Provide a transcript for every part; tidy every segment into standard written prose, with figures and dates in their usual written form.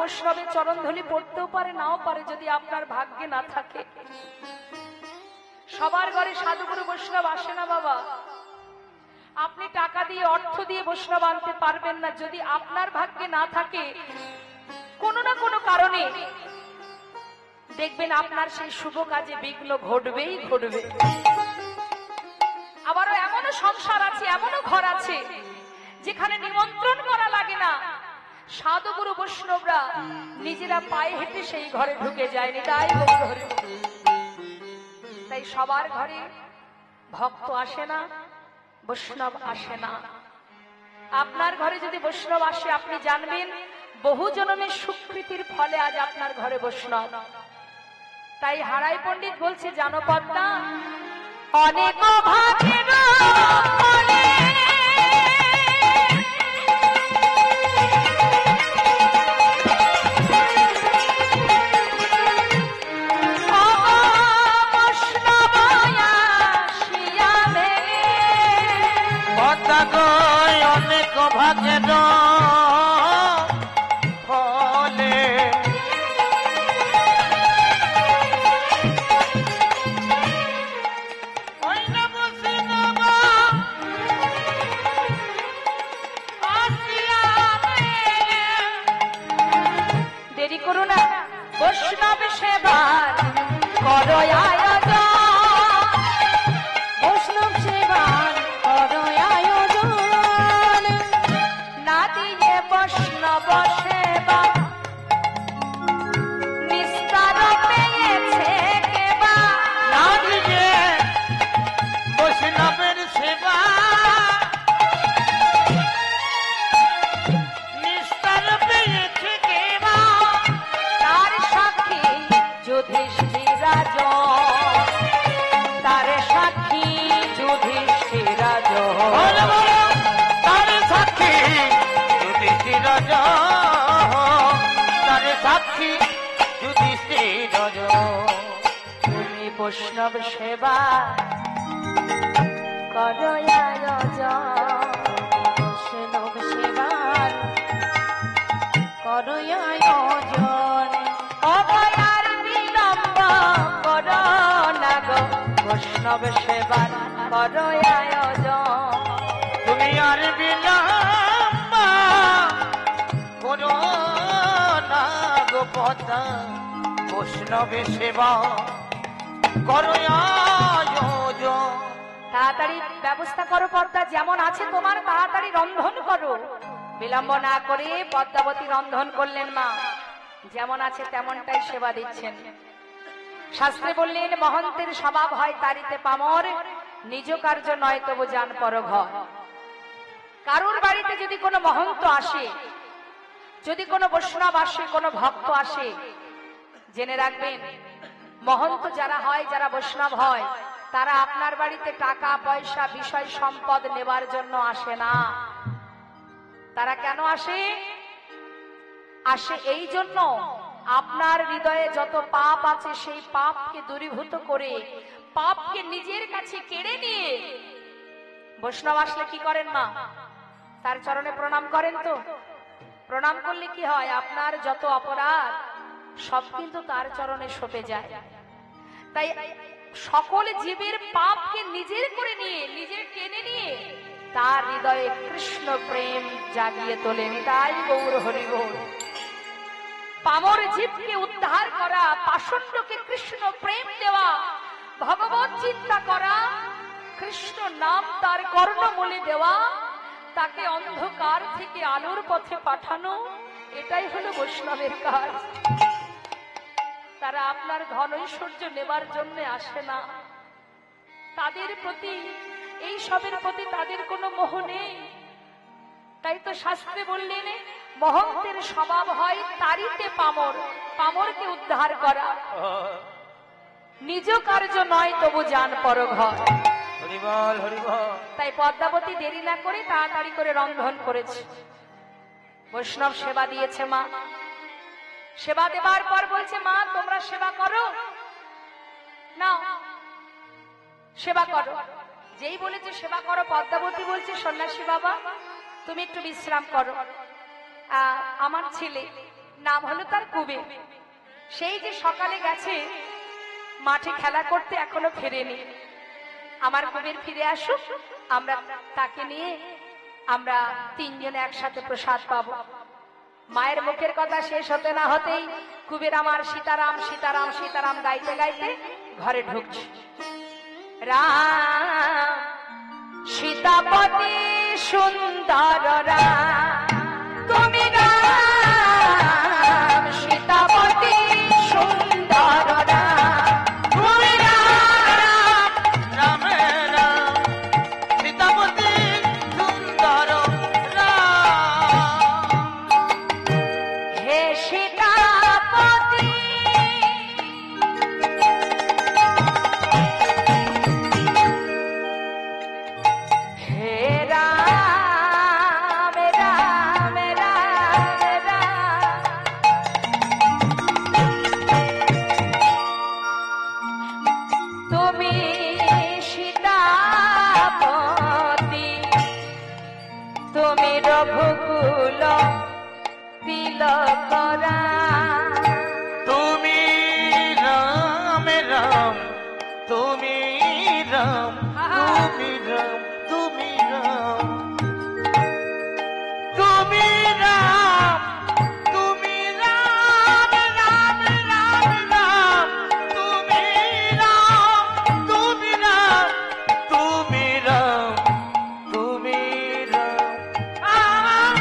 বৈষ্ণবের চরণধূলি পড়তেও পারে, নাও পারে, যদি আপনার ভাগ্যে না থাকে। সবার ঘরে সাধুগুরু বৈষ্ণব আসে না বাবা। আপনি টাকা দিয়ে, অর্থ দিয়ে বৈষ্ণব আনতে পারবেন না, যদি আপনার ভাগ্যে না থাকে। কোনো না কোনো কারণে দেখবেন আপনার সেই শুভ কাজে বিঘ্ন ঘটবেই ঘটবে। আবারও এমনও সংসার আছে, এমনও ঘর আছে যেখানে নিমন্ত্রণ করা লাগে না, সাধুগুরু বৈষ্ণবরা নিজেরা পায়ে হেঁটে সেই ঘরে ঢুকে যায়নি। তাই সবার ঘরে ভক্ত আসে না, বৈষ্ণব আসে না। আপনার ঘরে যদি বৈষ্ণব আসে, আপনি জানবেন বহু জন্মের সুকৃতির ফলে আজ আপনার ঘরে বৈষ্ণব। তাই হারাই পণ্ডিত বলছে, জানো পদ্মা, অনেক ভাগের অনেক ভাগের ফলে দেরি করো না, বৈষ্ণব সেবার করো আয়োজন, বৈষ্ণব সেবার করো আয়োজন, না দিয়ে বৈষ্ণব সেবা নিস্তার পেয়েছে কেবা, না দিয়ে বৈষ্ণবের সেবা নিস্তার পেয়েছে কেবা, তার সাক্ষী যুধিষ্ঠিরাজ, তার সাক্ষী যুধিষ্ঠিরাজ, তার সাক্ষী যুধিষ্ঠিরাজ, তার সাক্ষী যুধিষ্ঠিরাজ। তুমি বৈষ্ণব সেবা করো আয়োজন, বৈষ্ণব সেবা করো আয়োজন, অভয়ার বিলম্ব করো না গো, বৈষ্ণব সেবা করো আয়োজন। তুমি আর বিলম্ব করো না গো পদ্মা, বৈষ্ণবে সেবা করো আয়োজন। তাড়াতাড়ি ব্যবস্থা করো পদ্মা, যেমন আছে তোমার তাড়াতাড়ি রন্ধন করো। বিলম্ব না করে পদ্মাবতী রন্ধন করলেন মা, যেমন আছে তেমনটাই সেবা দিচ্ছেন। শাস্ত্রে বললেন, মহন্তের স্বভাব হয় তারিতে পামর, নিজ কার্য নয় তবু যান পরঘর। কারোর বাড়িতে যদি কোনো মহন্ত আসে, যদি কোনো বৈষ্ণব আসে, কোনো ভক্ত আসে, জেনে রাখবেন মহন্ত যারা হয়, যারা বৈষ্ণব হয়, তারা আপনার বাড়িতে টাকা পয়সা বিষয় সম্পদ নেবার জন্য আসে না। তারা কেন আসে? আসে এই জন্য, আপনার হৃদয়ে যত পাপ আছে সেই পাপকে দূরীভূত করে, পাপকে নিজের কাছে কেড়ে নিয়ে বৈষ্ণব আসলে কি করেন মা? তার চরণে প্রণাম করেন তো? প্রণাম করলে কি হয়? আপনার যত অপরাধ সব কিন্তু তার চরণে সঁপে যায়। তাই সকল জীবের পাপকে নিজের করে নিয়ে, নিজের টেনে নিয়ে তার হৃদয়ে কৃষ্ণ প্রেম জাগিয়ে তোলেন। তাই গৌর হরি বল। পামর জীবকে উদ্ধার করা, পাষণ্ডকে কৃষ্ণ প্রেম দেওয়া, ভগবত চিন্তা করা, কৃষ্ণ নাম তার কর্ণমূলে দেওয়া, তাকে অন্ধকার থেকে আলোর পথে পাঠানো, এটাই হলো বৈষ্ণবের কাজ। তারা আপনার ধন ঐশ্বর্য নেবার জন্য আসে না। তাদের প্রতি, এই সবের প্রতি তাদের কোনো মোহ নেই। তাই তো শাস্ত্রে বললেন, মহন্তের স্বভাব হয় তারিতে পামর, পামরকে উদ্ধার করা, নিজ কার্য নয় তবু যান পরঘর। হরিবল হরিবল। তাই পদ্মাবতী দেরি না করে তাড়াতাড়ি করে রন্ধন করেছে, বৈষ্ণব সেবা দিয়েছে মা। সেবা দেবার পর বলছে, মা তোমরা সেবা করো না, সেবা করো। যেই বলেছে সেবা করো, পদ্মাবতী বলছে, সন্ন্যাসী বাবা তুমি একটু বিশ্রাম করো, আমার ছেলে নাম হলো তার কুবের। সেই যে সকালে গেছে মাঠে খেলা করতে, এখনো ফেরেনি। আমার কুবের ফিরে আসুক, আমরা তাকে নিয়ে আমরা তিনজনে একসাথে প্রসাদ পাবো। মায়ের মুখের কথা শেষ হতে না হতেই কুবের আমার সীতারাম সীতারাম সীতারাম গাইতে গাইতে ঘরে ঢুকছে। রাম সীতাপতি সুন্দর রাম, তুমি রাম সীতাপতি সুন্দর রাম, তুমি রাম রাম রাম সীতাপতি সুন্দর রাম। হে সীতাপতি হে রাম রাম রাম রাম, তুমি সীতাপতি, তুমি রঘুকুল তিলকরা, তুমি রাম রাম তুমি রাম তুমি রাম তুমি রাম তুমি রাম তুমি রাম রাম রাম রাম তুমি রাম তুমি রাম তুমি রাম তুমি রাম।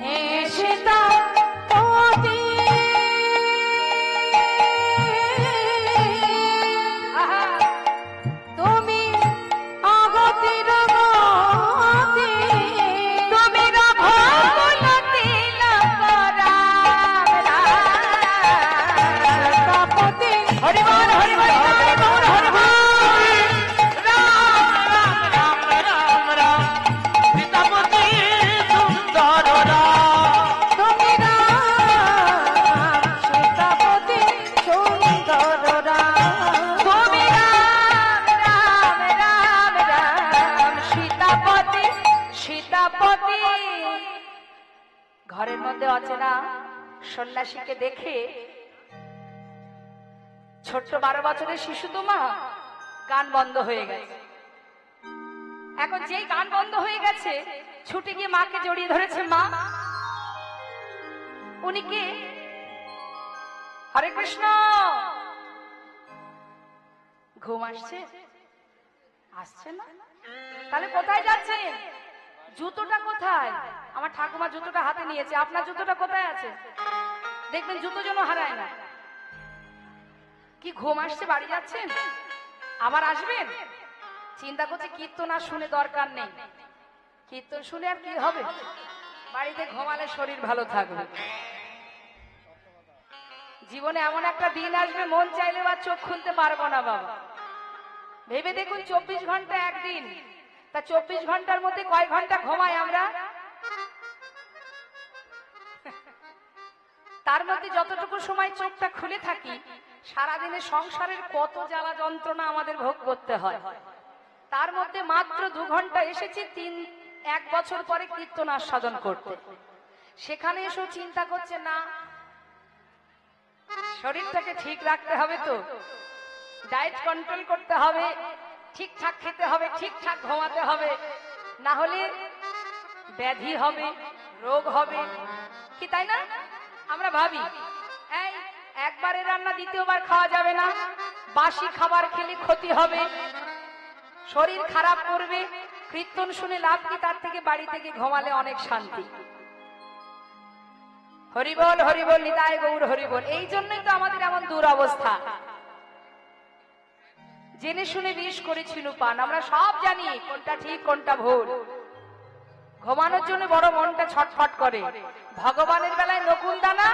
হে সীতাপতি তুমি অগতির গতি, তুমি রঘুকুল তিলকরা, সীতাপতি হরি বল হরি বল হরি বল হরি বল। রাম রাম রাম রাম সীতাপতি সুন্দর রাম। তুমি রাম সীতাপতি সুন্দর রাম, তুমি রাম রাম রাম রাম সীতাপতি সীতাপতি। ঘরের মধ্যে অচেনা সন্ন্যাসীকে দেখে ছোট্ট 12 বছরের শিশু তো মা, গান বন্ধ হয়ে গেছে। এখন যেই গান বন্ধ হয়ে গেছে ছুটে গিয়ে মাকে জড়িয়ে ধরেছে। মা, উনি কে? হরে কৃষ্ণ। ঘুম আসছে? আসছে না? তাহলে কোথায় যাচ্ছেন? জুতোটা কোথায়? আমার ঠাকুমা জুতোটা হাতে নিয়েছে, আপনার জুতোটা কোথায় আছে? দেখবেন জুতো যেন হারায় না। কি ঘুম আসছে, বাড়ি যাচ্ছেন? আবার আসবেন? চিন্তা করছি কীর্তন আর শুনে দরকার নেই, কীর্তন শুনে আর কি হবে, বাড়িতে ঘুমালে শরীর ভালো থাকবে। জীবনে এমন একটা দিন আসবে মন চাইলে আর চোখ খুলতে পারবো না বাবা। ভেবে দেখুন 24 ঘন্টা একদিন, তা 24 ঘন্টার মধ্যে কয় ঘন্টা ঘুমাই আমরা? তার মধ্যে যতটুকু সময় চোখটা খুলে থাকি, সারাদিনে সংসারের কত জ্বালা যন্ত্রণা আমাদের ভোগ করতে হয়। তার মধ্যে মাত্র 2 ঘন্টা এসেছি 1 বছর পরে কীর্তন আস্বাদন করতে। সেখানে এসেও চিন্তা করছে না, শরীরটাকে ঠিক রাখতে হবে, তো ডায়েট কন্ট্রোল করতে হবে, ঠিকঠাক খেতে হবে, ঠিকঠাক ঘুমাতে হবে, না হলে ব্যাধি হবে, রোগ হবে, কি তাই না? আমরা ভাবি এই একবারে রান্না দ্বিতীয়বার খাওয়া যাবে না, বাসি খাবার খেলে ক্ষতি হবে, শরীর খারাপ করবে, কীর্তন শুনে লাভ কি? তার থেকে বাড়ি থেকে ঘুমালে অনেক শান্তি। হরিবল হরিবল নিতাই গৌর হরিবল। এই জন্যই তো আমাদের এমন দুরবস্থা। জেনে শুনে বিষ করেছিল পান, আমরা সব জানি কোনটা ঠিক কোনটা ভুল। ঘুমানোর জন্য বড় মনটা ছটফট করে। ভগবানের বেলায় নকুল দানা,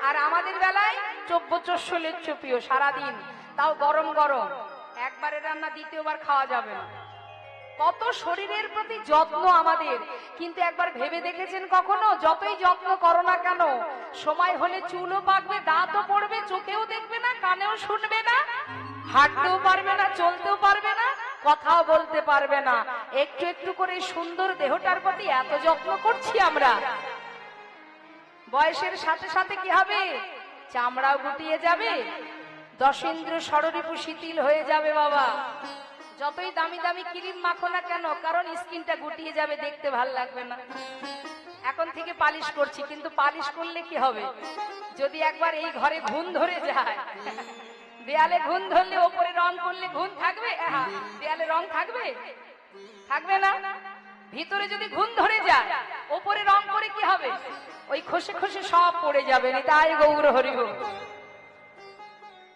আর আমাদের বেলায় চব্যচস্যলের চপিও সারাদিন, তাও গরম গরম, একবারে রান্না দ্বিতীয়বার খাওয়া যাবে না। কত শরীরের প্রতি যত্ন আমাদের, কিন্তু একবার ভেবে দেখেছেন কখনো? যতই যত্ন করো না কেন, সময় হলে চুলও পাকবে, দাঁতও পড়বে, চোখেও দেখবে না, কানেও শুনবে না, হাঁটতেও পারবে না, চলতেও পারবে না, কথাও বলতে পারবে না। একটু একটু করে সুন্দর দেহটার প্রতি এত যত্ন করছি আমরা। বয়সের সাথে সাথে কি হবে? চামড়াও গুটিয়ে যাবে, দশেন্দ্র ষড়রিপু শিথিল হয়ে যাবে বাবা। যতই দামি দামি ক্রিম মাখো না কেন, কারণ স্কিনটা গুটিয়ে যাবে, দেখতে ভাল লাগবে না। এখন থেকে পালিশ করছি, কিন্তু পালিশ করলে কি হবে? যদি একবার এই ঘরে ঘুণ ধরে যায়, দেয়ালে ঘুণ ধরলে ওপরে রং করলে ঘুণ থাকবে? দেয়ালে রং থাকবে? থাকবে না। ভিতরে যদি ঘুণ ধরে যায়, ওপরে রং করে কি হবে? ওই খসে খসে সব পড়ে যাবে। তাই গৌর হরিব।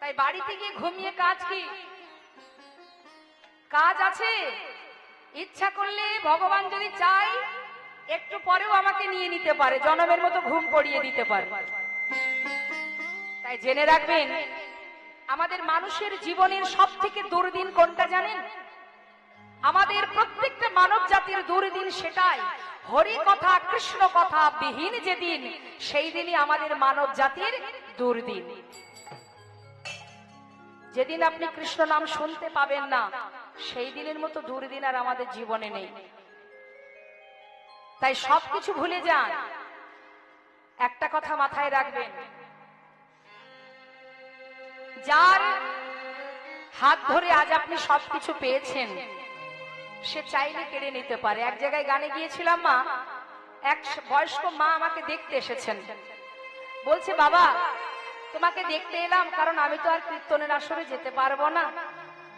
তাই বাড়িতে গিয়ে ঘুমিয়ে কাজ কি? কাজ আছে। ইচ্ছা করলে ভগবান যদি চায় একটু পরেও আমাকে নিয়ে নিতে পারে, জনমের মতো ঘুম পড়িয়ে দিতে পারে। তাই জেনে রাখবেন, আমাদের মানুষের জীবনের সব থেকে দুর্দিন কোনটা জানেন? আমাদের প্রত্যেকটা মানব জাতির দুর্দিন সেটাই, হরি কথা কৃষ্ণ কথা বিহীন যেদিন, সেই দিনই আমাদের মানব জাতির দুর্দিন। যেদিন আপনি কৃষ্ণ নাম শুনতে পাবেন না, সেই দিনের মতো দুর্দিন আর আমাদের জীবনে নেই। তাই সবকিছু ভুলে যান, একটা কথা মাথায় রাখবেন, যার হাত ধরে আজ আপনি সবকিছু পেয়েছেন, সে চাইলে কেড়ে নিতে পারে। এক জায়গায় গানে গিয়েছিলাম, মা, এক বয়স্ক মা আমাকে দেখতে এসেছেন। বলছে, বাবা তোমাকে দেখতে এলাম, কারণ আমি তো আর কীর্তনের আসরে যেতে পারবো না।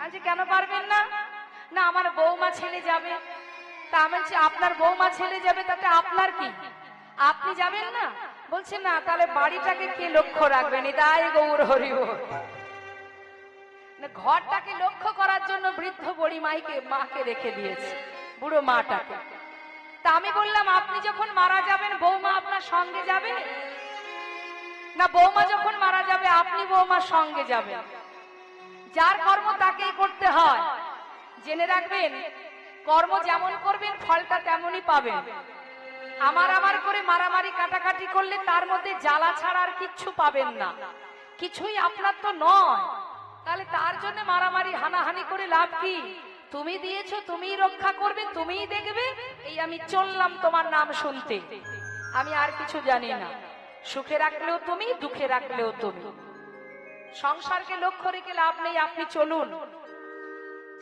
আজ কেন পারবেন না? না, আমার বৌমা ছেলে যাবে। তা আমি বলছি, আপনার বৌমা ছেলে যাবে, তাতে আপনার কি? আপনি যাবেন না? বলছে, না। তাহলে বাড়িটাকে কে লক্ষ্য রাখবেন? তাই গৌর হরিব। ঘরটাকে লক্ষ্য করার জন্য বৃদ্ধ বুড়ি মাকে রেখে দিয়েছে, বুড়ো মাটাকে। তা আমি বললাম, আপনি যখন মারা যাবেন বৌমা আপনার সঙ্গে যাবে না? বৌমা যখন মারা যাবে আপনি বৌমার সঙ্গে যাবেন। যার কর্ম তাকেই করতে হয়। জেনে রাখবেন, কর্ম যেমন করবেন ফলটা তেমনই পাবেন। আমার করে মারামারি কাটাকাটি করলে তার মধ্যে জ্বালা ছাড়া আর কিচ্ছু পাবেন না। কিছুই আপনার তো নয়, তাহলে তার জন্য মারামারি হানাহানি করে লাভ কি? তুমি দিয়েছো, তুমিই রক্ষা করবে, তুমিই দেখবে। এই আমি চললাম তোমার নাম শুনতে, আমি আর কিছু জানি না। সুখে রাখলেও তুমি, দুঃখে রাখলেও তুমি। সংসারকে লক্ষ্য রেখে লাভ নেই। আপনি চলুন,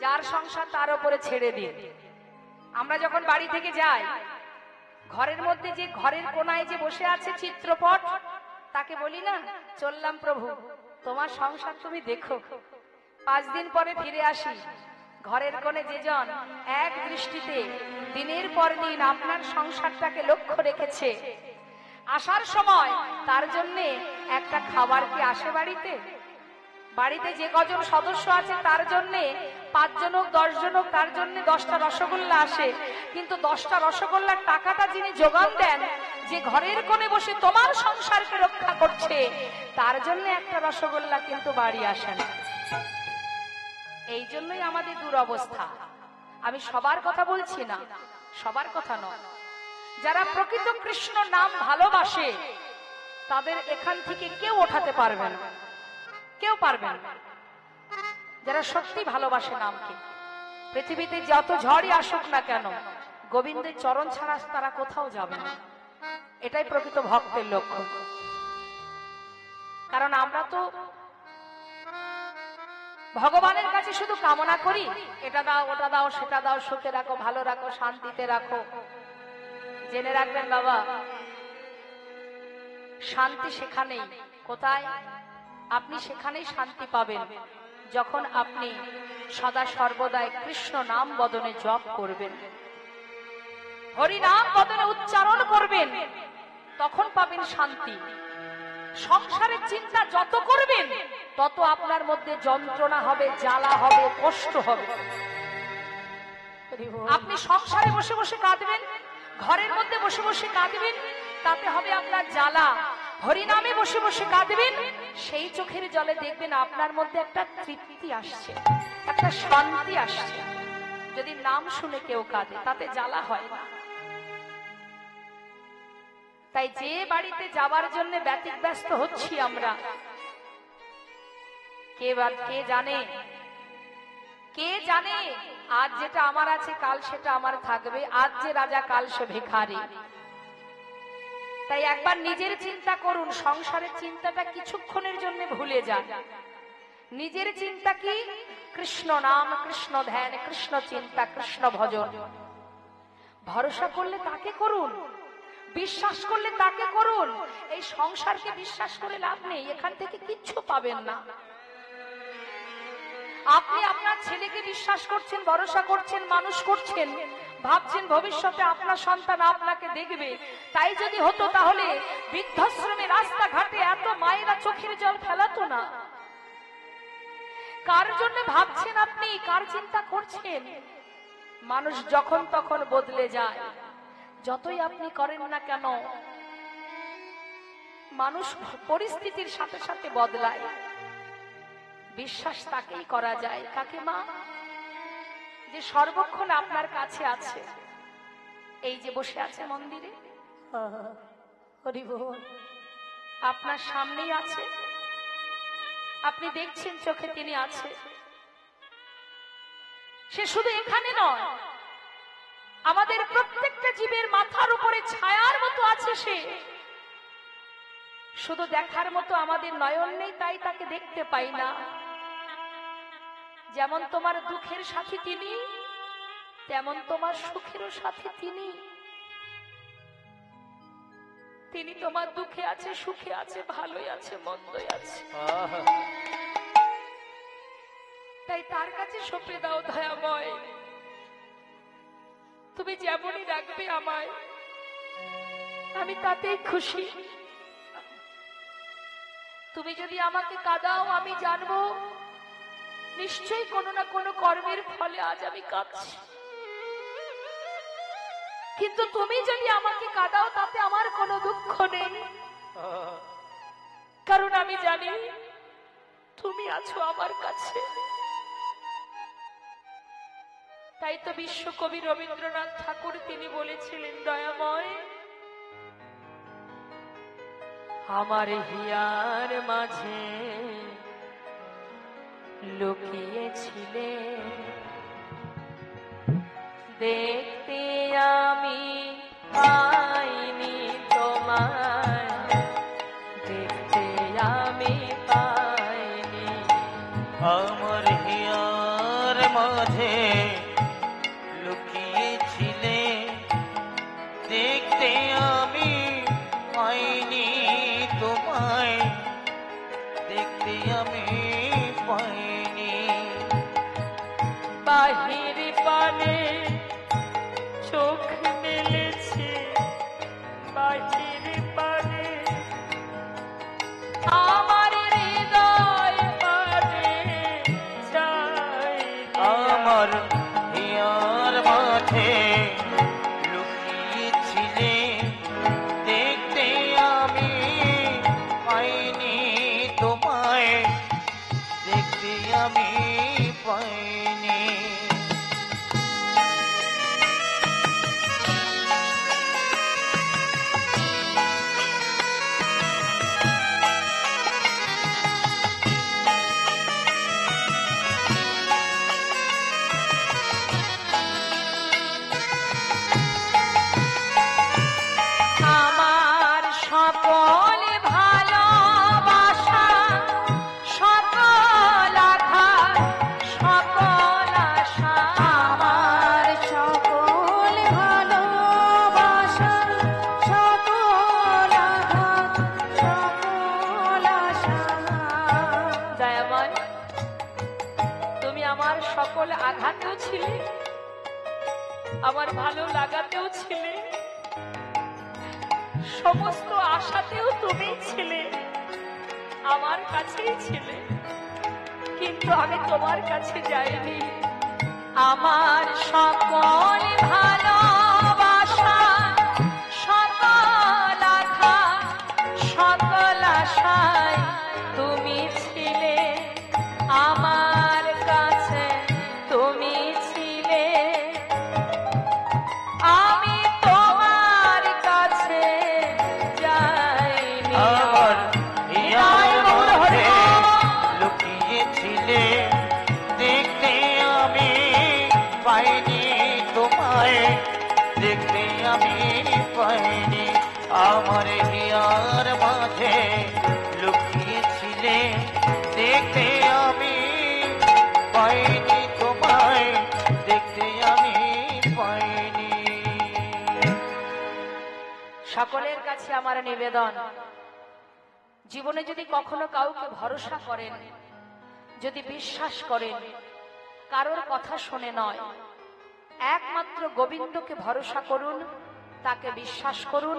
যার সংসার তার উপরে ছেড়ে দিন। আমরা যখন বাড়ি থেকে যাই, ঘরের মধ্যে যে ঘরের কোনায় যে বসে আছে চিত্রপট, তাকে বলি না, চললাম প্রভু, তোমার সংসার তুমি দেখো। 5 দিন পরে ফিরে আসি, ঘরের কোণে যেজন এক দৃষ্টিতে দিনের পর দিন আপনার সংসারটাকে লক্ষ্য রেখেছে, আসার সময় তার জন্য একটা খাবার কি আসে বাড়িতে? বাড়িতে যে কজন সদস্য আছে তার জন্য 5 জন হোক 10 জন হোক, তার জন্য 10টা রসগোল্লা আসে। কিন্তু 10টা রসগোল্লার টাকাটা যিনি যোগান দেন, যে ঘরের কোণে বসে তোমার সংসারকে রক্ষা করছে, তার জন্য একটা রসগোল্লা কিন্তু বাড়ি আসে না। এই জন্যই আমাদের দুরবস্থা। আমি সবার কথা বলছি না, সবার কথা নয়। যারা প্রকৃত কৃষ্ণ নাম ভালোবাসে, তাদের এখান থেকে কেউ ওঠাতে পারবে না, কেউ পারবে না। যারা সত্যি ভালোবাসে নামকে, পৃথিবীতে যত ঝড়ই আসুক না কেন, গোবিন্দের চরণ ছাড়া তারা কোথাও যাবে না। এটাই প্রকৃত ভক্তের লক্ষ্য। কারণ আমরা তো ভগবানের কাছে শুধু কামনা করি, এটা দাও, ওটা দাও, সেটা দাও, সুখে রাখো, ভালো রাখো, শান্তিতে রাখো। জেনে রাখবেন বাবা, শান্তি সেখানেই। কোথায়? আপনি সেখানেই শান্তি পাবেন যখন আপনি সদা সর্বদাই কৃষ্ণ নাম বদনে জপ করবেন, হরি নাম বদনে উচ্চারণ করবেন, তখন পাবেন শান্তি। সংসারের চিন্তা যত করবেন তত আপনার মধ্যে যন্ত্রণা হবে, জ্বালা হবে, কষ্ট হবে। আপনি সংসারে বসে বসে কাঁদবেন, ঘরের মধ্যে বসে বসে কাঁদবেন, তাতে হবে আপনার জ্বালা। হরিনামে বসে বসে কাঁদবেন, সেই চোখের জলে দেখবেন আপনার মধ্যে একটা তৃপ্তি আসছে, একটা শান্তি আসছে। যদি নাম শুনে কেউ কাঁদে, তাতে জ্বালা হয় না। তাই যে বাড়িতে যাবার জন্য ব্যতিব্যস্ত হচ্ছি আমরা, কে জানে, কে জানে আজ যেটা আমার আছে কাল সেটা আমার থাকবে। আজ যে রাজা কাল সে ভিখারি। তাই একবার নিজের চিন্তা করুন, সংসারের চিন্তাটা কিছুক্ষণের জন্য ভুলে যান। নিজের চিন্তা কি? কৃষ্ণ নাম, কৃষ্ণ ধ্যান, কৃষ্ণ চিন্তা, কৃষ্ণ ভজন। ভরসা করলে তাকে করুন, বিশ্বাস করলে তাকে করুন। এই সংসারকে বিশ্বাস করে লাভ নেই, এখান থেকে কিচ্ছু পাবেন না। আপনি আপনার ছেলেকে বিশ্বাস করছেন, ভরসা করছেন, মানুষ করছেন, ভাবছেন ভবিষ্যতে আপনার সন্তান আপনাকে দেখবে। তাই যদি হতো তাহলে বৃদ্ধাশ্রমে রাস্তাঘাটে এত মায়েরা চোখের জল ফেলাতো না। কার জন্য ভাবছেন আপনি? কার চিন্তা করছেন? মানুষ যখন তখন বদলে যায়, যতই আপনি করেন না কেন মানুষ পরিস্থিতির সাথে সাথে বদলায়। বিশ্বাস তাকেই করা যায়। কাকে? মা, যে সর্বক্ষণ আপনার কাছে আছে। এই যে বসে আছে মন্দিরে, হরি বল, আপনার সামনেই আছে, আপনি দেখছেন চোখে তিনি আছে। সে শুধু এখানে নয়, আমাদের প্রত্যেকটা জীবের মাথার উপরে ছায়ার মতো আছে সে। শুধু দেখার মতো আমাদের নয়ন নেই, তাই তাকে দেখতে পাই না। যেমন তোমার দুঃখের সাথী তিনি, তেমন তোমার সুখেরও সাথী তিনি। তিনি তোমার দুঃখে আছে, সুখে আছে, ভালোই আছে, মন্দই আছে। তাই তার কাছে সঁপে দাও দয়াময়। তুমি যেমনই রাখবে আমায়, আমি তাতেই খুশি। তুমি যদি আমাকে কাঁদাও, আমি জানবো নিশ্চয়ই কোনো না কোনো কর্মের ফলে আজ আমি কাঁদছি। কিন্তু তুমি যদি আমাকে কাঁদাও, তাতে আমার কোনো দুঃখ নেই, কারণ আমি জানি তুমি আছো আমার কাছে। তাই তো বিশ্বকবি রবীন্দ্রনাথ ঠাকুর তিনি বলেছিলেন, দয়াময় আমার হিয়ার মাঝে লুকিয়েছিলে, দেখতে আমি পাইনি তোমায়, দেখতে আমি পাইনি। আমার হিয়ার মাঝে লুকিয়েছিলে, দেখতে আমি পাইনি তোমায়, দেখতে আমি পাইনি। বাহির পানে চোখ মেলেছে, বাহির পানে আমার হৃদয় পানে চাই। আমার হিয়ার মাঝে লুকিয়েছিলে, দেখতে আমি পাইনি তোমায়, দেখতে আমি পাইনি। আমার সকল ভালোবাসা, সকল আঘাত, সকল আশা, আমার সকল ভালোবাসা, সকল আঘাত, সকল আশা। দয়াময়, তুমি আমার সকল আঘাতেও ছিলে, আমার ভালো লাগাতেও ছিলে, সমস্ত আশাতেও তুমি ছিলে, আমার কাছেই ছিলে, কিন্তু আমি তোমার কাছে যাইনি। আমার সকল ভালোবাসা, সকল আঘাত, সকল আশায় তুমি ছিলে, আমার কাছে তুমি ছিলে, আমি তোমার কাছে যাইনি। আমার হিয়ার মাঝে লুকিয়েছিলে, দেখতে আমি পাইনি তোমায়, দেখতে আমি পাইনি। আমার হিয়ার মাঝে লুকিয়েছিলে, দেখতে আমি পাইনি তোমায়, দেখতে আমি পাইনি। সকলের কাছে আমার নিবেদন, জীবনে যদি কখনো কাউকে ভরসা করেন, যদি বিশ্বাস করেন, কারোর কথা শুনে নয়, একমাত্র গোবিন্দকে ভরসা করুন, তাকে বিশ্বাস করুন,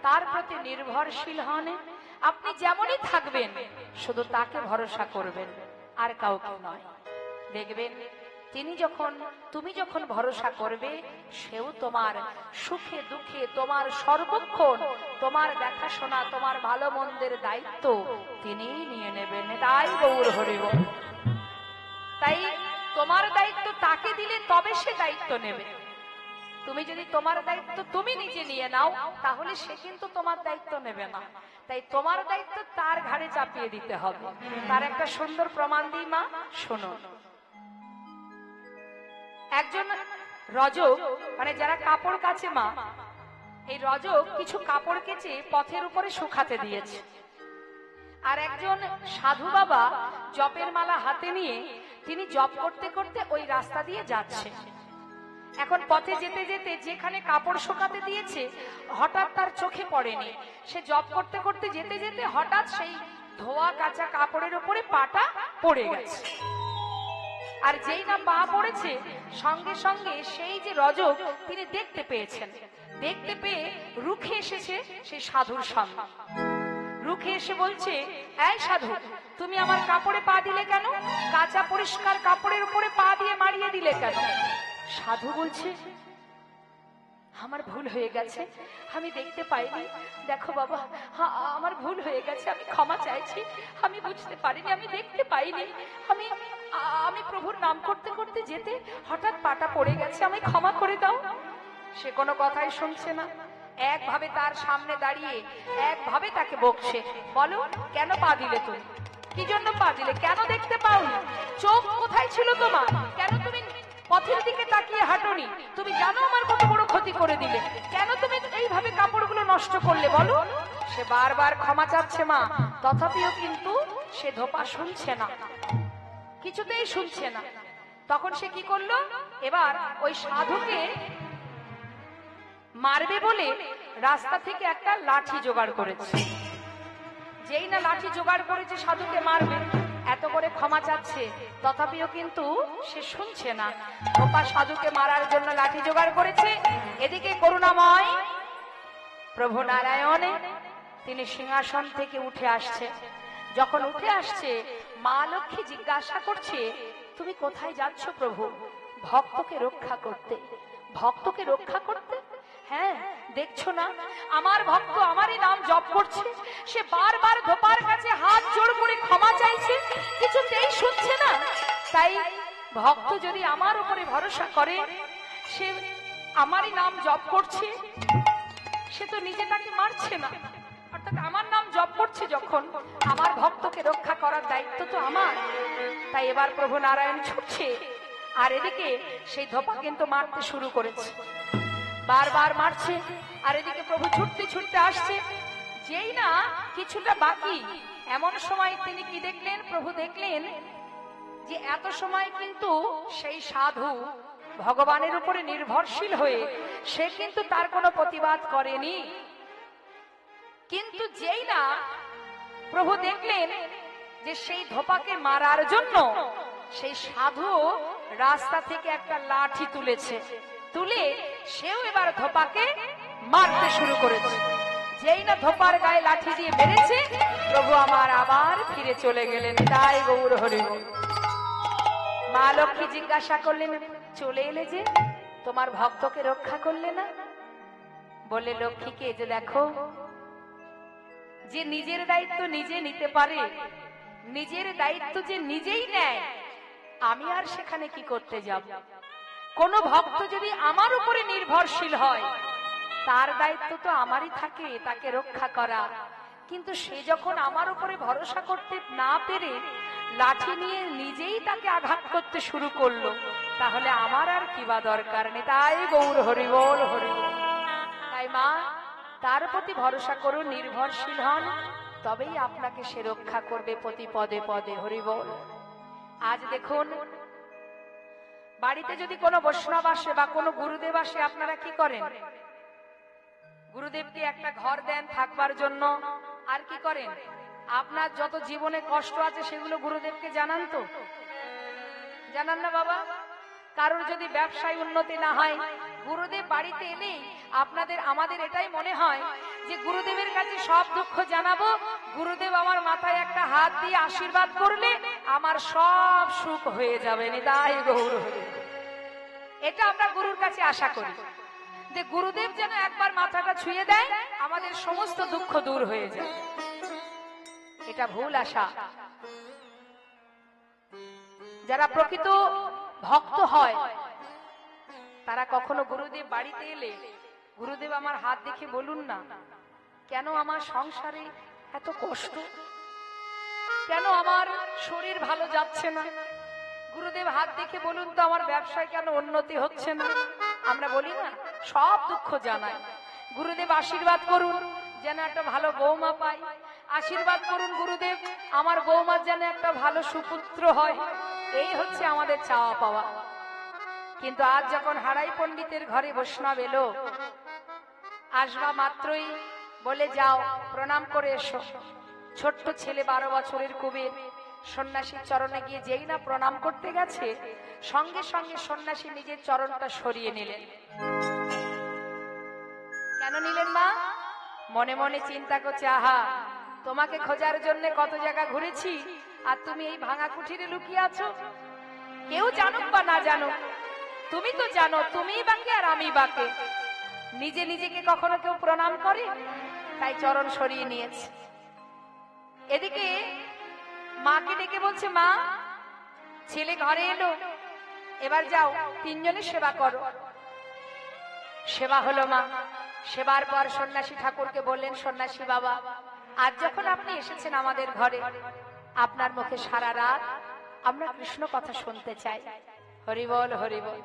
তার প্রতি নির্ভরশীল হন। আপনি যেমনই থাকবেন শুধু তাকে ভরসা করবেন, আর কাউকে নয়। দেখবেন তুমি যখন ভরসা করবে, সেও তোমার সুখে দুঃখে, তোমার সর্বক্ষণ তোমার দেখাশোনা, তোমার ভালো মন্দের দায়িত্ব তিনিই নিয়ে নেবেন। তাই গৌর হরি বল। তাই তোমার দায়িত্ব তাকে দিলে তবে সে দায়িত্ব নেবে। তুমি যদি তোমার দায়িত্ব তুমি নিজে নিয়ে নাও, তাহলে সে কিন্তু তোমার দায়িত্ব নেবে না। তাই তোমার দায়িত্ব তার ঘাড়ে চাপিয়ে দিতে হবে। তার একটা সুন্দর প্রমাণ দিই মা, শোনো। একজন রজক, মানে যারা কাপড় কাচে মা, এই রজক কিছু কাপড় কেচে পথের উপরে শুকাতে দিয়েছে। আর একজন সাধু বাবা জপের মালা হাতে নিয়ে তিনি জপ করতে করতে ওই রাস্তা দিয়ে যাচ্ছে। এখন পথে যেতে যেতে যেখানে কাপড় শুকাতে দিয়েছে হঠাৎ তার চোখে পড়েনি। সে জপ করতে করতে যেতে যেতে হঠাৎ সেই ধোয়া কাঁচা কাপড়ের উপরে পাটা পড়ে গেছে। আর যেই না পা পড়েছে, সঙ্গে সঙ্গে সেই যে রজক তিনি দেখতে পেয়েছেন। দেখতে পেয়ে রুখে এসেছে সেই সাধুর সামনে। রুখে এসে বলছে, এই সাধু, তুমি আমার কাপড়ে পা দিলে কেন? কাঁচা পরিষ্কার কাপড়ের উপরে পা দিয়ে মারিয়ে দিলে কেন? সাধু বলছে, আমার ভুল হয়ে গেছে, আমি দেখতে পাইনি। দেখো বাবা, আমার ভুল হয়ে গেছে, আমি ক্ষমা চাইছি। আমি বুঝতে পারিনি, আমি দেখতে পাইনি। আমি প্রভুর নাম করতে করতে যেতে হঠাৎ পাটা পড়ে গেছে, আমি ক্ষমা করে দাও। সে কোনো কথাই শুনছে না। একভাবে তার সামনে দাঁড়িয়ে একভাবে তাকে বকছে। বলো, কেন পা দিলে তুমি? কি জন্য পা দিলে? কেন দেখতে পাওনি? চোখ কোথায় ছিল তোমার? কেন তুমি পথের দিকে তাকিয়ে হাঁটোনি? তুমি জানো আমার কত বড় ক্ষতি করে দিলে, কেন তুমি এইভাবে কাপড়গুলো নষ্ট করলে? বলো। সে বারবার ক্ষমা চাচ্ছে মা, তথাপিও কিন্তু সে ধোপা শুনছে না, কিছুতেই শুনছে না। তখন সে কি করলো? এবার ওই সাধুকে মারবে বলে রাস্তা থেকে একটা লাঠি জোগাড় করেছে। যেই না লাঠি জোগাড় করেছে সাধুকে মারবে, এত করে ক্ষমা চাচ্ছে, তথাপিও কিন্তু সে শুনছে না। ধোপা সাধুকে মারার জন্য লাঠি জোগাড় করেছে। এদিকে করুণাময় প্রভু নারায়ণ তিনি সিংহাসন থেকে উঠে আসছে। যখন উঠে আসছে, মা লক্ষ্মী জিজ্ঞাসা করছে, তুমি কোথায় যাচ্ছ প্রভু? ভক্তকে রক্ষা করতে। ভক্তকে রক্ষা করতে? হ্যাঁ, দেখছো না আমার ভক্ত আমারই নাম জপ করছে, সে বারবার ধোপার কাছে হাত জোড় করে ক্ষমা চাইছে, কিছুতেই শুনছে না। তাই ভক্ত যদি আমার উপরে ভরসা করে, সে আমারই নাম জপ করছে, সে তো নিজে তাকে মারছে না। অর্থাৎ আমার নাম জপ করছে যখন, আমার ভক্তকে রক্ষা করার দায়িত্ব তো আমার। তাই এবার প্রভু নারায়ণ ছুটছে, আর এদিকে সেই ধোপা কিন্তু মারতে শুরু করেছে, বারবার মারছে। আর এদিকে প্রভু ছুটতে ছুটতে আসছে। যেই না কিছুটা বাকি, এমন সময় তিনি কি দেখলেন? প্রভু দেখলেন যে এত সময় কিন্তু সেই সাধু ভগবানের উপরে নির্ভরশীল হয়ে সে কিন্তু তার কোনো প্রতিবাদ করেনি। কিন্তু যেই না প্রভু দেখলেন যে সেই ধোপাকে মারার জন্য সেই সাধু রাস্তা থেকে একটা লাঠি তুলেছে, তুলে সেও এবার ধোপাকে মারতে শুরু করেছে। যেই না ধোপার গায়ে লাঠি দিয়ে মেরেছে, প্রভু আমার আবার ফিরে চলে গেলেন। তাই গৌর হরি বল। মা লক্ষ্মী জিজ্ঞাসা করলেন, চলে এলে যে, তোমার ভক্তকে রক্ষা করলে না? বলে, লক্ষ্মীকে যে দেখো, যে নিজের দায়িত্ব নিজে নিতে পারে, নিজের দায়িত্ব যে নিজেই নেয়, আমি আর সেখানে কি করতে যাব? কোন ভক্ত যদি আমার উপরে নির্ভরশীল হয়, তার দায়িত্ব তো আমারই থাকে তাকে রক্ষা করা। কিন্তু সে যখন আমার উপরে ভরসা করতে না পেরে লাঠি নিয়ে নিজেই তাকে আঘাত করতে শুরু করলো, তাহলে আমার আর কি বা দরকার নেই। তাই গৌর হরি বল, হরি বল। তাই মা, তার প্রতি ভরসা করুন, নির্ভরশীল হন, তবেই আপনাকে সে রক্ষা করবে প্রতি পদে পদে। হরি বল। আজ দেখুন, বাড়িতে যদি কোনো বৈষ্ণব আসে বা কোনো গুরুদেব আসে, আপনারা কি করেন? গুরুদেবকে একটা ঘর দেন থাকবার জন্য, আর কি করেন? আপনার যত জীবনে কষ্ট আছে সেগুলো গুরুদেবকে জানান তো? জানান না বাবা? কারোর যদি ব্যবসায় উন্নতি না হয়, গুরুদেব বাড়িতে এলেই আমাদের এটাই মনে হয় যে গুরুদেবের কাছে সব দুঃখ জানাবো, গুরুদেব আমার মাথায় একটা হাত দিয়ে আশীর্বাদ করলে আমার সব সুখ হয়ে যাবে। নিতাই গৌর হরি। এটা আমরা গুরুর কাছে আশা করি যে গুরুদেব যেন একবার মাথাটা ছুঁয়ে দেয়, আমাদের সমস্ত দুঃখ দূর হয়ে যায়। এটা ভুল আশা। যারা প্রকৃত ভক্ত হয় তারা কখনো গুরুদেব বাড়িতে এলে, গুরুদেব আমার হাত দেখে বলুন না, কেন আমার সংসারে এত কষ্ট, কেন আমার শরীর ভালো যাচ্ছে না? গুরুদেব হাত দেখে বলুন তো, আমার ব্যবসায় কেন উন্নতি হচ্ছে না? আমরা বলি না, সব দুঃখ জানাই। গুরুদেব আশীর্বাদ করুন যেন একটা ভালো বৌমা পাই, আশীর্বাদ করুন গুরুদেব আমার বৌমার যেন একটা ভালো সুপুত্র হয়। এই হচ্ছে আমাদের চাওয়া পাওয়া। কিন্তু আজ যখন হারাই পণ্ডিতের ঘরে বৈষ্ণব এলো, আসবা মাত্রই বলে যাও প্রণাম করে এসো। ছোট্ট ছেলে 12 বছরের কুবের সন্ন্যাসীর চরণে গিয়ে যেই না প্রণাম করতে গেছে, সঙ্গে সঙ্গে সন্ন্যাসী নিজের চরণটা সরিয়ে নিলেন। কেন নিলেন মা? মনে মনে চিন্তা করছে, আহা, তোমাকে খোঁজার জন্য কত জায়গা ঘুরেছি, আর তুমি এই ভাঙা কুঠিরে লুকিয়ে আছো। কেউ জানুক বা না জানুক, তুমি তো জানো তুমিই বাকি আর আমি বাকি। নিজে নিজেকে কখনো কেউ প্রণাম করে? তাই চরণ সরিয়ে নিয়েছে। এদিকে মাকে ডেকে বলছে, মা, ছেলে ঘরে এলো, এবার যাও 3 জনের সেবা করো। সেবা হলো মা। সেবার পর সন্ন্যাসী ঠাকুরকে বললেন, সন্ন্যাসী বাবা, আজ যখন আপনি এসেছেন আমাদের ঘরে, আপনার মুখে সারা রাত আমরা কৃষ্ণ কথা শুনতে চাই। হরি বল, হরি বল।